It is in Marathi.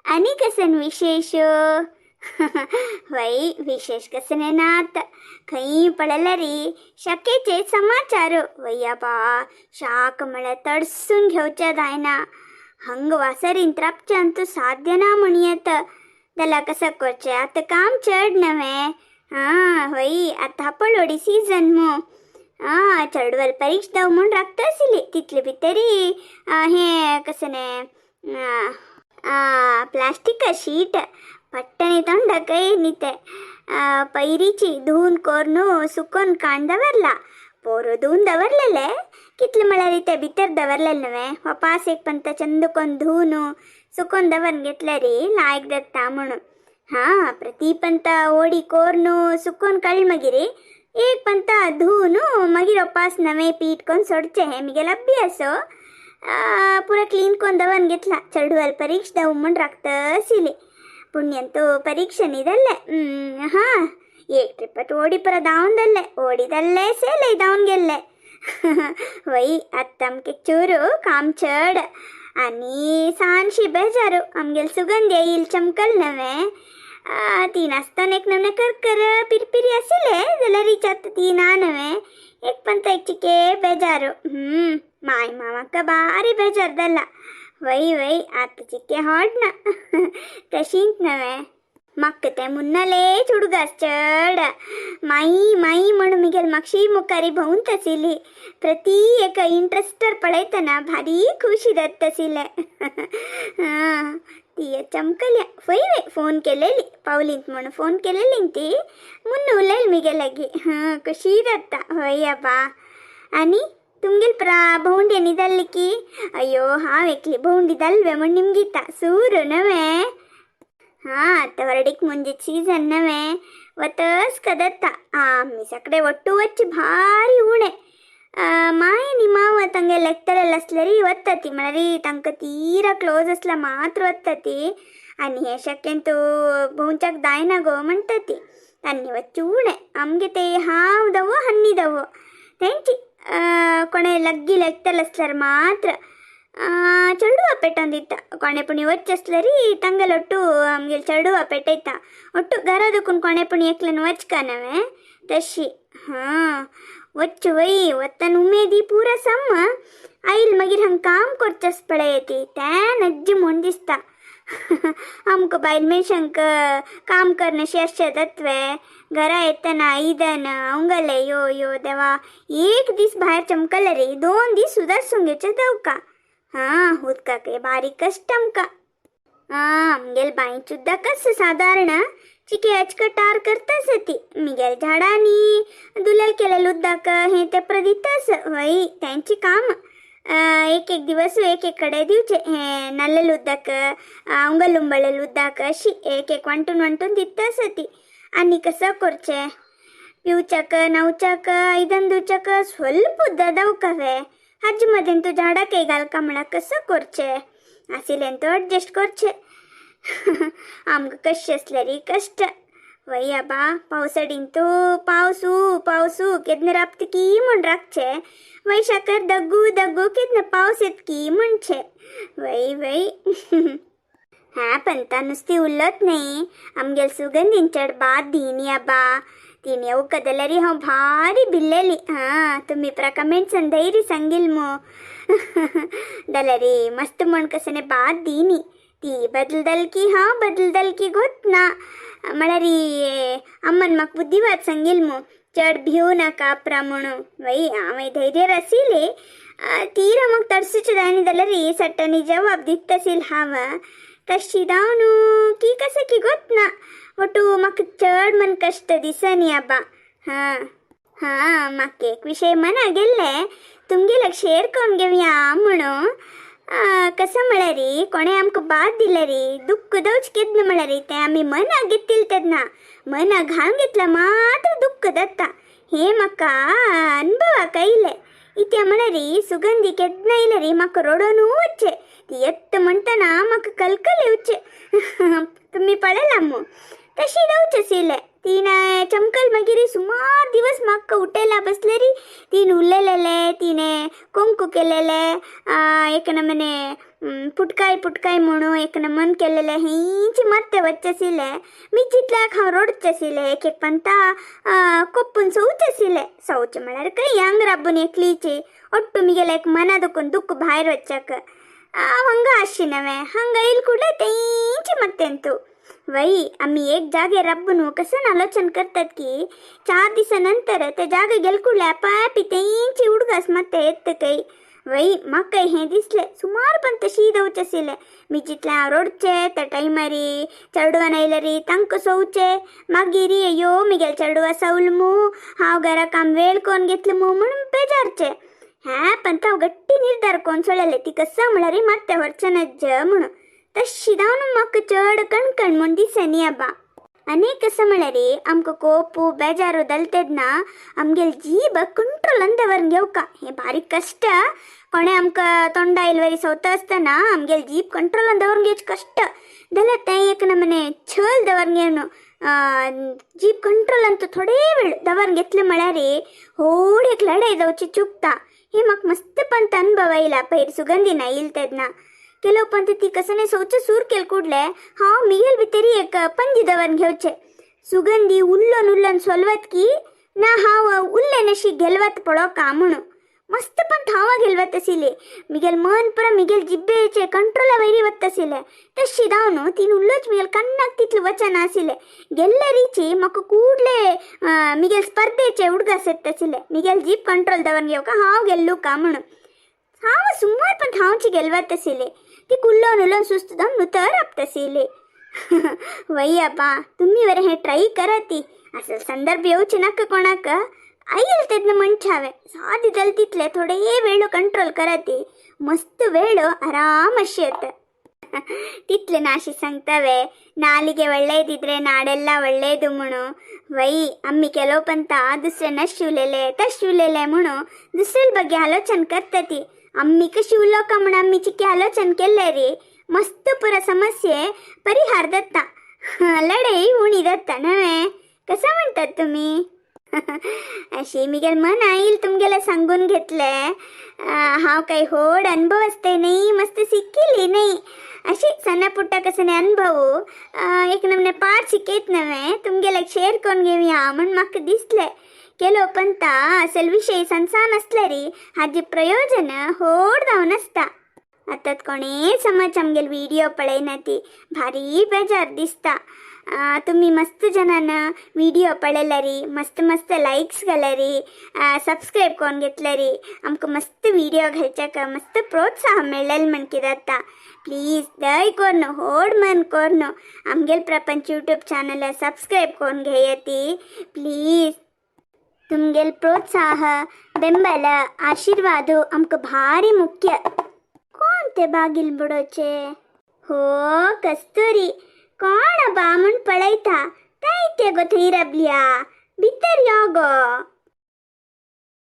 आणि कसन विशेष वै विशेष कसने नात खई पडला री शकेचे समाचार वय्या बा शाक मला तडसून घेवच्या दायना हंग वासरीन त्रापच्या अंतू साध्य ना म्हणयत त्याला कसं करचे आता काम चढ नव्हे वई आता पडोडी सीझन मो चढवल परीक्षा दाव म्हणून राखता असिली तिथले भितरी हे कसने प्लास्टिक शीट पट्टने तोंड कೈ निते पैरीची धुवून कोरनू सुकोन कांड दवरला पोरू धुवून दवरलेले कितले म्हळ्यार ते भितर दवरलेले नव्हे वापास एक पंत चंदकोन धुवून सुकोन दवरन घेतले री लायक दत्ता म्हणून प्रति पंत ओडी कोरनू सुकोन कळ್ मगिरी एक पंत धुवून मगिर वापास नवे पीठ कोन सोडचे हे मिगेल अभ्यास पुरा क्लीन कोन दवरन घेतला चढवल परीक्षा दाव म्हणून राखतसिले पुण्यंतू परीक्षा निदल्ले एक ट्रिपट ओडी पुरा दावनदल्ले ओडिदल्ले सेले दावून गेल्ले वई अत्तमके चूरू काम चढ आणि सानशी बेजारू आमगेल सुगंध येईल चमकल नव्हे तीन आसतना एक नवने करकर पिरपिरी आसिले जाल्यार रिचात तीन नव्हे एक पंत एक चिके बेजारू माय मामाका बारी बेजार दल्ला वई वई आता चिके हाड ना तशींच नव्हे मक्क ते मुन्नले चुडगास चढ माई माई म्हणून मिगेल मागशी मुखारी भोवून तसिली प्रति एक इंट्रस्टर पळयतना भारी खुशी जात तसिले ती चमकल्या वई वई फोन केलेली पावलींत म्हणून फोन केलेली ती मुन्न उलयली मिगे लागी कशी जाता वय अबा आणि तुमगेल भोंडी निदल्ली की अಯ್ಯೋ वेकली भोंडी दल्वे म्हण निमगीता सूरू नव्हे आता ಹೊರಡಿಕ್ ಮುಂಜಿ ಸೀಸನ್ ನವೆ ವತಸ್ ಕದತ್ತ ಆಮ್ಮಿ ಸಕಡೆ ಒಟ್ಟು ವಚ್ಚಿ ಭಾರಿ ಉಣೆ ಮಾಯ ನಿಮಾವ ತಂಗೆ ಲೆಕ್ತರಲ್ಲ असलरी वत्तती मळरी तंक तीरा क्लोज असला मात्र वत्तती आणि हे शक्यंतू भोंचाक दायना गो म्हणतती त्यांनी वच्ची उणे आमगे ते हावदवो हन्निदवो तेंची कोणे लग्गी ಲೆಕ್ತಲ್ असल्यार मात्र चढुवा पेटोंदित्ता कोणे पुणी वच्चसलरी ತಂಗಲೊಟ್ಟು आमगे चढुवा पेटयता ಒಟ್ಟು घरादकून कोणे पुणी एकलन वचका नवे तशी वच्च वई वत्तन उमेदी पुरा सम आईल मगीर हंग काम करचस पळयती त्या नज्जी म्हण दिसता आमक बायल मेशंक काम करणे शेरशे दत्वे घरा येतना इदन अवंगले यो यो देवा एक दीस भायर चमकले रे 2 दीस सुधारसून घेचे दवका उदका के बारीक कष्ट आमका आमगेल बाई सुद्धा कस साधारण चिके अचकटार करतास ती मिगेल झाडांनी दुलाल केलेलं उद्दाक हे ते प्रदितास वई त्यांची काम एक एक दिवस एक एक कडे दिवचे हे नल्लेल उद्दाक अंगल उंबळेल उद्दाक अशी एक एक वांटून वांटून दितास ती आणि कसं करचे पिवचाक नवचाक ಐದನ್ दुचाक ಸ್ವಲ್ಪ उद्दा दवकावे हज मदेन तू झाडा के घालका म्हणा कसं करचे आसिलेन तो ॲडजस्ट करचे आमक कशी असल्यारी कष्ट वय आबा पावसाडीन तू पावसू पावसू केदन राबत की म्हण राखचे वैशाकर दग्गू दग्गू केदन पावस येत की म्हणचे वय वय पंता नुसती उल्लत नाही आमगेल सुगंधीन चढ बाद दीनी आबा तीन येऊ कदलरी हांव भारी भिल्लेली तुम्ही कमेंट्स धैर्य सांगील मो दलरी मस्त म्हण कसने बाद दीनी ती बदलदल की बदलदल की गोत ना म्हळ्यारी अम्मन म्हाका बुद्धिवाद सांगील मो चढ भिवू नाका प्रा म्हणून वय हांवें धैर्य रसिले ತೀರ मग तडसूचे दायनी दलरी सट्टनी जवाब दित्तसील हांव कशी दावनू की कसं की गोत ना ಒಟ್ಟು ಮಕ್ಕ चढ मन कष्ट दिसनी आबा म्हाका एक विषय मना गेल्ले तुमगेला शेअर करून घेवया म्हणून कसं म्हळ्यारी कोणे आमकां बाद दिले रे दुःख दवच केदन म्हळ्यारी ते आमी मनाक घेतिल तेदना मनाक घालून घेतला मात्र दुःख दत्ता हे म्हाका अनुभवाक आयले इथे म्हळ्यारी सुगंधी केदना येयले रे म्हाका रडोनू वच्चे ती येत्त म्हणटना म्हाका कलकल येवचे तुम्ही पळयला मग तशी दवचसिले तीन चमकल मागीर सुमार दिवस म्हाका उठयला बसले री तीन उरलेले तिने कुंकू केलेले एक नमने पुटकाय म्हणू एक नमन केलेले हेंची ಮತ್ತೆ వచ్చేసిಲೆ ಮಿಜ್ಜಿಟ್ಲಾಕ್ ಹಾವ್ ರೋಡ್ಚೇಸಿಲೆ ಏಕೆ ಪಂತ ಕೊಪ್ಪನ್ ಸೌಚೇಸಿಲೆ ಸೌಚ ಮಳರ ಕೈ ಯಾಂಗ್ ರಬ್ಬನ್ ಎಕ್ಲೀಚಿ ಒಟ್ಟು ಮಿಗೆಲೆಕ್ ಮನದಕ್ಕೊಂದು ದುಕ್ಕು ಬಾಯ್ರ వచ్చాಕ ಹಂಗ ಆಶಿನವೆ ಹಂಗ ಇಲ್ಲಿ ಕೂಡ तेंची मत्तेंतू वै आम्ही एक जागे रब्बनू कसं आलोचन करतात की 4 दिवसानंतर त्या जागे गेलकुले पापी तेंची उडगास ಮತ್ತೆ ಎತ್ತ ಕೈ वै म्हाका हें दिसलें सुमार पण तशी दवचेसिले मिजितल्या रोडचे त्या टायमारी चेडवान आयलेरी तांकां सवचे मागीर अयो मिगेल चेडवा सवलमू हांव घरा काम वेळ कोण घेतलं मू म्हणून बेजारचे ह्या पण ताव गट्टी निर्धार कोण सोडले ती कसं म्हळ्यारी ಮತ್ತೆ ಹೊರಚನಜ್ಜ म्हणून तशी जावन म्हाका चड कणकण म्हूण दिसनी अबा अनेक कसं म्हळ्यारी आमकां कोपू बेजारू दलतेदना आमगेल जीब कंट्रोलान दवरून घेवका हें बारीक कश्ट कोणे आमकां तोंडा इलवरी सवता आसतना आमगेल जीब कंट्रोलान दवरून घेवचें कश्ट जाल्यार तें एक नमने छल दवरून घेवन जीब कंट्रोलान तो थोडे वेळ दवरून घेतलें म्हळ्यार होड एक लढाई जावची चुकता हे म्हाका मस्त पंत अनुभव आयला पयर सुगंधी ना येल तेदना ಕೆಲವು ಪಂತತಿ ಕಸನೆ ಸೌಚ ಸೂರ್ ಕೆಲ್ ಕೂಡ್ಲೆ ಹಾವ್ ಮಿಗೆಲ್ ಬಿತ್ತರಿ एक पंजी दवरून घेवचे सुगंधी उल्लन सोलवतकी ना हाव उल्लेनशी गेलवत पडोका म्हणून मस्त पण थावा गेलवत आशिले मिगेल मन पुरा मिगेल जिब्बेचे कंट्रोल वैरी वत आशिले तशी दावनो तीन उल्लोच मिगेल कन्नाक तितले वचन आशिले गेल्लेरीची म्हाका कूडले मिगेल स्पर्धेचे उडगास येत आशिले मिगेल जीप कंट्रोल दवरून घेवका हाव गेल्लू का म्हणून हाव सुमार पण थावची गेलवत आशिले ती कुल्लोन सुस्त जाऊन नुतर आपतसिले वै अप्पा तुम्ही वर हे ट्राय करा ती असं संदर्भ येऊचे नका कोणाक आईल तेदन मनछावे साधी दलतीतले थोडे वेळ कंट्रोल करा ती मस्त वेळ आराम अशी येत तितले नाशी सांगतावे नालिगे ಒಳ್ಳೆದಿದ್ರೆ ನಾಡೆಲ್ಲ ಒಳ್ಳೆಯದು म्हणू वै आम्ही केलो पंता दुसऱ्यांना शिवलेले तशिवलेले म्हणू दुसऱ्या ಬಗ್ಗೆ आलोचन करता आम्ही कशी उलोका म्हणून आम्ही चिकी आलोचन केले रे मस्त पुरा समस्ये परिहार दत्ता लढाई उणी दत्ता नव्हे कसं म्हणतात तुम्ही अशी मिगेल मन आईल तुमगेला सांगून घेतले हाव काही होड अनुभव असते नाही मस्त शिकिली नाही अशी सण्या पुट्टा कसने अनुभव एक नमने पाठ शिकयत नव्हे तुमगेला शेअर करून घेऊया म्हणून म्हाका दिसले केलो पंता असेल विषय संसान असले री हाजी प्रयोजन होड जावन आसता आतां कोणे समज आमगेल व्हिडिओ पळयना ती भारी बेजार दिसता तुम्ही मस्त जनान व्हिडिओ पळयला री मस्त मस्त लाईक्स घाला री सबस्क्राईब करून घेतला री आमकां मस्त व्हिडिओ घालच्याक मस्त प्रोत्साह मेळ्ळेल म्हण कितें जाता प्लीज दय कोरनो होड मन कोरनो आमगेल प्रपंच यूट्यूब चॅनल सबस्क्राईब करून घेयती प्लीज तुमगेल प्रोत्साह ಬೆಂಬಲ ಆಶೀರ್ವಾದ आमकां भारी मुख्य कोण ते बागिल बुडोचे हो कस्तुरी कोण बा म्हण पळयता ताय ते गो थंय रबल्या भितर यो गो